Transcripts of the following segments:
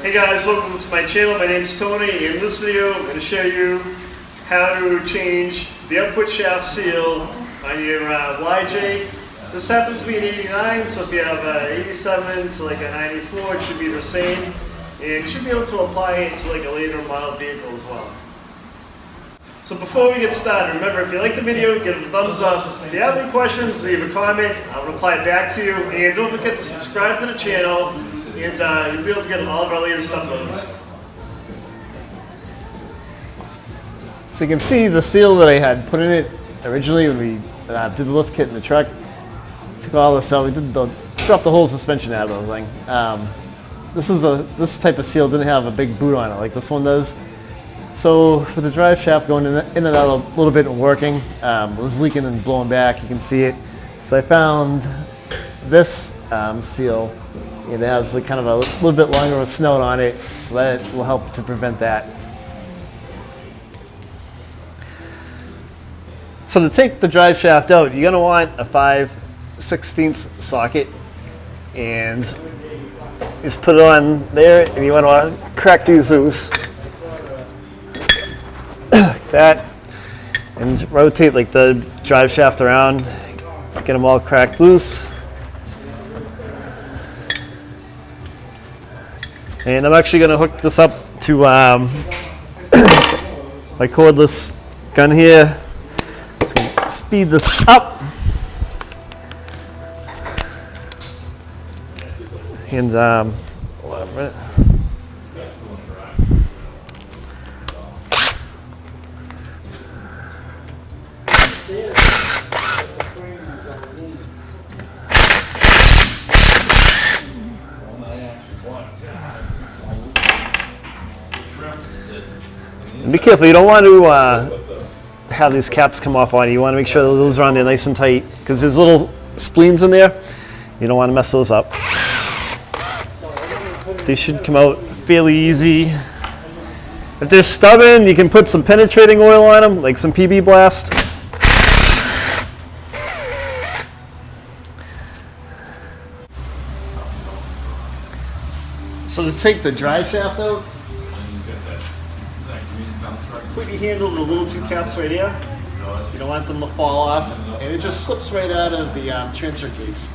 Hey guys, welcome to my channel. My name is Tony. In this video, I'm going to show you how to change the output shaft seal on your YJ. This happens to be an 89, so if you have an 87 to like a 94, it should be the same. And you should be able to apply it to like a later model vehicle as well. So before we get started, remember, if you like the video, give it a thumbs up. If you have any questions, leave a comment. I'll reply back to you. And don't forget to subscribe to the channel, and you'll be able to get all of our latest uploads. So you can see the seal that I had put in it originally when we did the lift kit in the truck. Took all this out. We dropped the whole suspension out of the thing. This type of seal didn't have a big boot on it like this one does. So with the drive shaft going in and out a little bit and working, it was leaking and blowing back. You can see it. So I found this seal. It has like kind of a little bit longer of a snout on it, so that will help to prevent that. So to take the drive shaft out, you're going to want a 5/16 socket, and just put it on there, and you want to crack these loose. Like that, and rotate like the drive shaft around, get them all cracked loose. And I'm actually going to hook this up to my cordless gun here. So speed this up, and whatever. And be careful, you don't want to have these caps come off on you. You want to make sure those are on there nice and tight, because there's little splines in there. You don't want to mess those up. They should come out fairly easy. If they're stubborn, you can put some penetrating oil on them, like some PB Blast. So to take the drive shaft out, put your handle to the little two caps right here. You don't want them to fall off, and it just slips right out of the transfer case.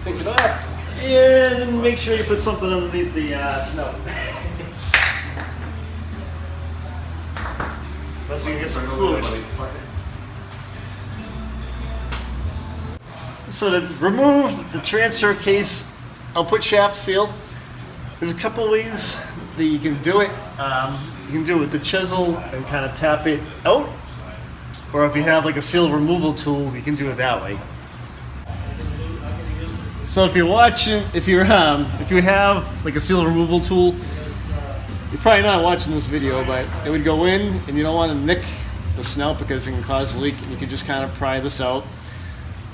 Take it off, and make sure you put something underneath the snout. So you can get some fluid. So to remove the transfer case output shaft seal, there's a couple of ways that you can do it. You can do it with the chisel and kind of tap it out, or if you have like a seal removal tool, you can do it that way. So if you're watching, if you have like a seal removal tool, you're probably not watching this video, but it would go in, and you don't want to nick the snout because it can cause a leak, and you can just kind of pry this out.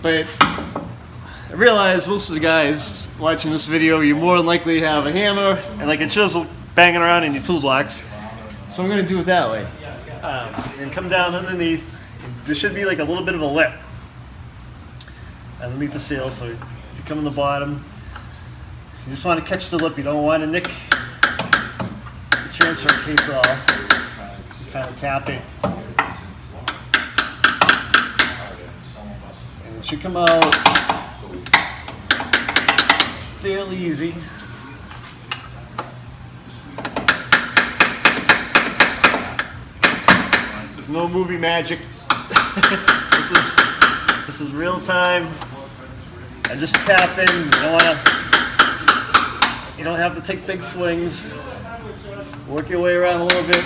But I realize most of the guys watching this video, you more than likely have a hammer and like a chisel banging around in your toolbox. So I'm going to do it that way. And come down underneath. There should be like a little bit of a lip underneath the seal. So if you come in the bottom, you just want to catch the lip. You don't want to nick the transfer case off. Kind of tap it. And it should come out fairly easy. There's no movie magic. This is real time. I just tap in. You don't have to take big swings. Work your way around a little bit.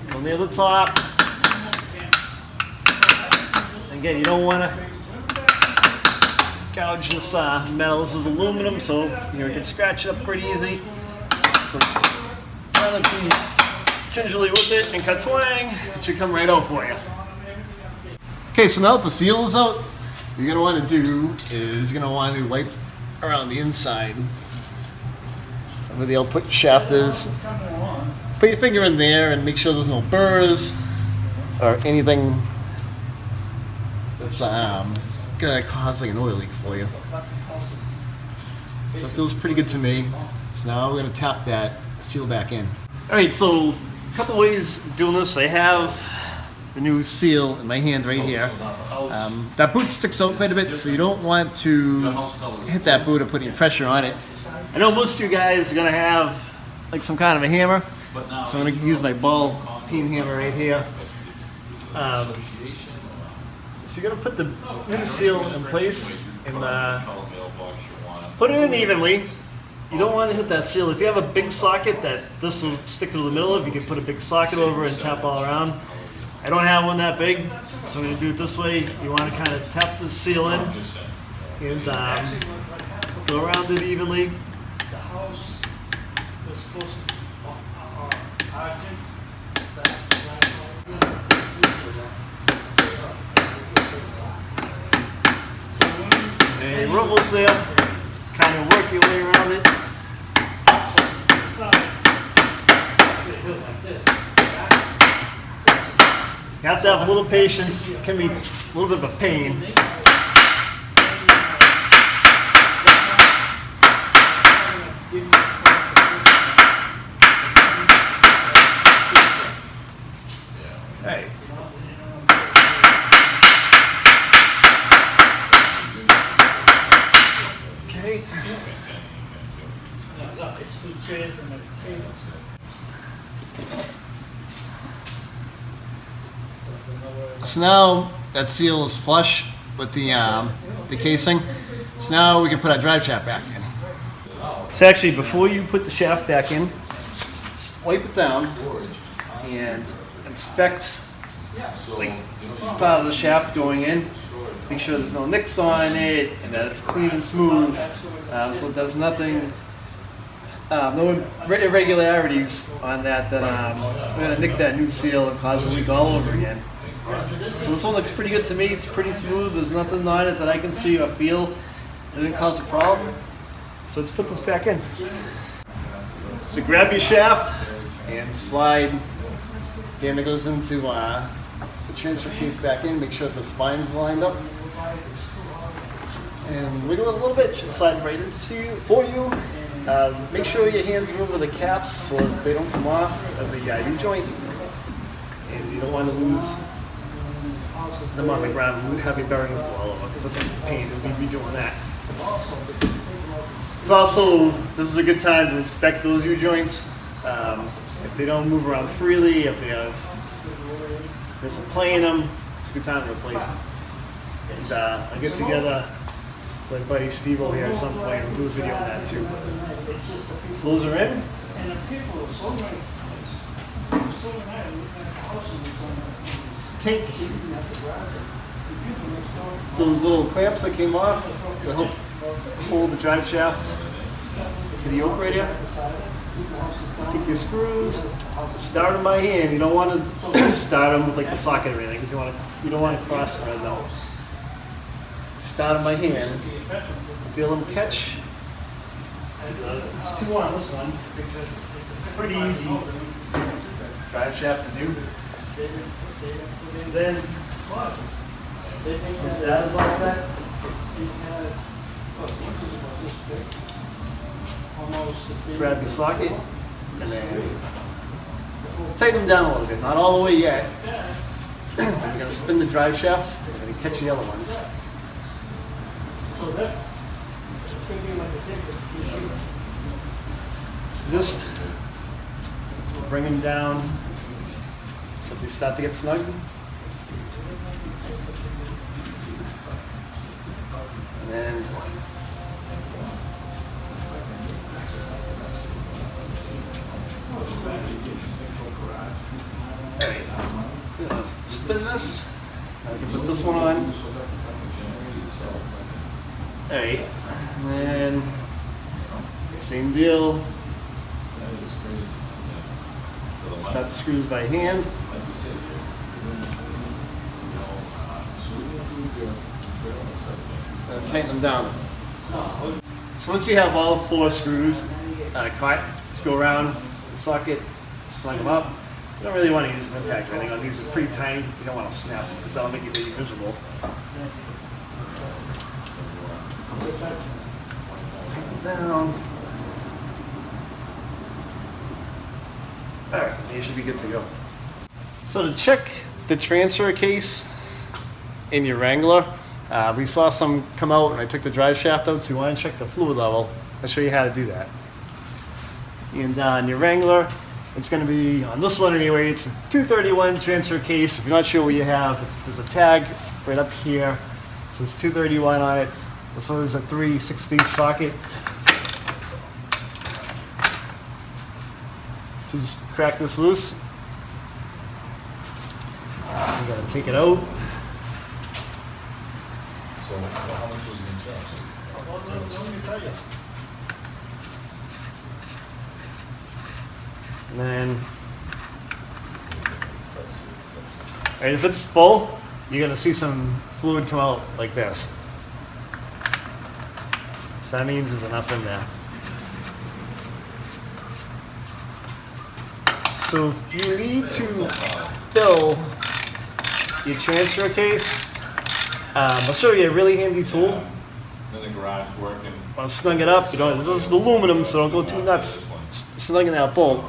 Go near the top. Again, you don't want to gouge this metal. This is aluminum, so you can scratch it up pretty easy. So try to be gingerly with it, and ka-twang, it should come right out for you. Okay, so now that the seal is out, what you're going to want to do is you're going to want to wipe around the inside where the output shaft is. Put your finger in there and make sure there's no burrs or anything that's gonna cause like an oil leak for you. So it feels pretty good to me. So now we're gonna tap that seal back in. All right, so a couple ways of doing this. I have the new seal in my hand right here. That boot sticks out quite a bit, so you don't want to hit that boot or put any pressure on it. I know most of you guys are gonna have like some kind of a hammer, so I'm gonna use my ball peen hammer right here. So you're gonna put the new seal in place and put it in evenly. You don't want to hit that seal. If you have a big socket that this will stick to the middle of, you can put a big socket over and tap all around. I don't have one that big, so I'm going to do it this way. You want to kind of tap the seal in and go around it evenly. And you're almost there. Just kind of work your way around it. You have to have a little patience. It can be a little bit of a pain. Hey. Okay. It's 2 chairs and a table. So now that seal is flush with the casing. So now we can put our drive shaft back in. So actually, before you put the shaft back in, just wipe it down and inspect like this part of the shaft going in. Make sure there's no nicks on it and that it's clean and smooth. So it does nothing. No irregularities on that we're going to nick that new seal and cause a leak all over again. So this one looks pretty good to me. It's pretty smooth. There's nothing on it that I can see or feel that didn't cause a problem. So let's put this back in. So grab your shaft and slide the end that goes into the transfer case back in. Make sure that the spines are lined up. And wiggle it a little bit. It should slide right into you for you. Make sure your hands are over the caps so that they don't come off of the U-joint. And you don't want to lose them on the ground. Heavy bearings go all over. It's such a pain to be doing that. It's also, this is a good time to inspect those U-joints. If they don't move around freely, if they have, there's some play in them, it's a good time to replace them. And I'll get together with my buddy Steve over here at some point and do a video on that too. So those are in. So take those little clamps that came off to help hold the drive shaft to the yoke right here. Take your screws, start them by hand. You don't want to start them with like the socket or anything because you don't want to cross thread though. Start them by hand. Feel them catch. It's 2 on this one because it's a pretty easy drive shaft to do. And then once that is all set, grab the socket and then tighten them down a little bit. Not all the way yet. I'm going to spin the drive shafts and catch the other ones. So just bring them down so they start to get snug. And then spin this. I can put this one on. Alright, and then same deal. Start the screws by hand. And tighten them down. So once you have all 4 screws caught, just go around the socket, slide them up. You don't really want to use an impact or anything on these. Are pretty tiny. You don't want to snap them because that'll make you really miserable. Just tighten them down. Alright, you should be good to go. So to check the transfer case in your Wrangler, we saw some come out and I took the drive shaft out, so you want to check the fluid level. I'll show you how to do that. And on your Wrangler, it's going to be, on this one anyway, it's a 231 transfer case. If you're not sure what you have, there's a tag right up here. It says 231 on it. This one is a 3/16 socket. So just crack this loose. You gotta take it out. So how much was the insurance? Let me tell you. And then, right, if it's full, you're gonna see some fluid come out like this. So that means there's enough in there. So you need to fill your transfer case. I'll show you a really handy tool. Then the garage working. I'll snug it up. You know, this is aluminum, so don't go too nuts snugging that bolt.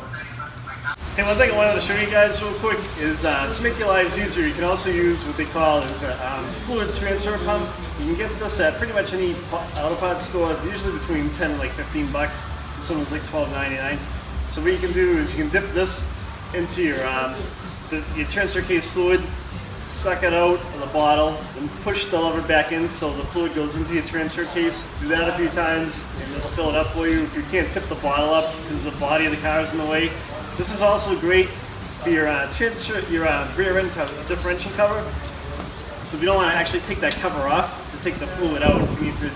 Hey, one thing I wanted to show you guys real quick is to make your lives easier, you can also use what they call is a fluid transfer pump. You can get this at pretty much any auto parts store, usually between 10 and like 15 bucks. This one was like $12.99. So what you can do is you can dip this into your transfer case fluid, suck it out of the bottle, and push the lever back in so the fluid goes into your transfer case. Do that a few times and it'll fill it up for you. If you can't tip the bottle up because the body of the car is in the way, this is also great for your rear end cover, it's a differential cover. So if you don't want to actually take that cover off to take the fluid out, you need to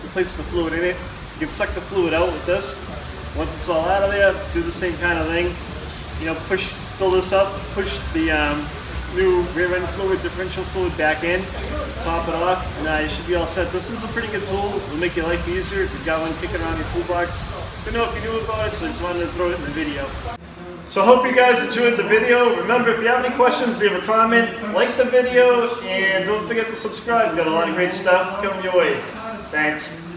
replace the fluid in it. You can suck the fluid out with this. Once it's all out of there, do the same kind of thing. You know, fill this up, push the new rear end fluid, differential fluid back in, top it off, and you should be all set. This is a pretty good tool. It'll make your life easier if you've got one kicking around your toolbox. Don't know if you knew about it, so I just wanted to throw it in the video. So I hope you guys enjoyed the video. Remember, if you have any questions, leave a comment, like the video, and don't forget to subscribe. We've got a lot of great stuff coming your way. Thanks.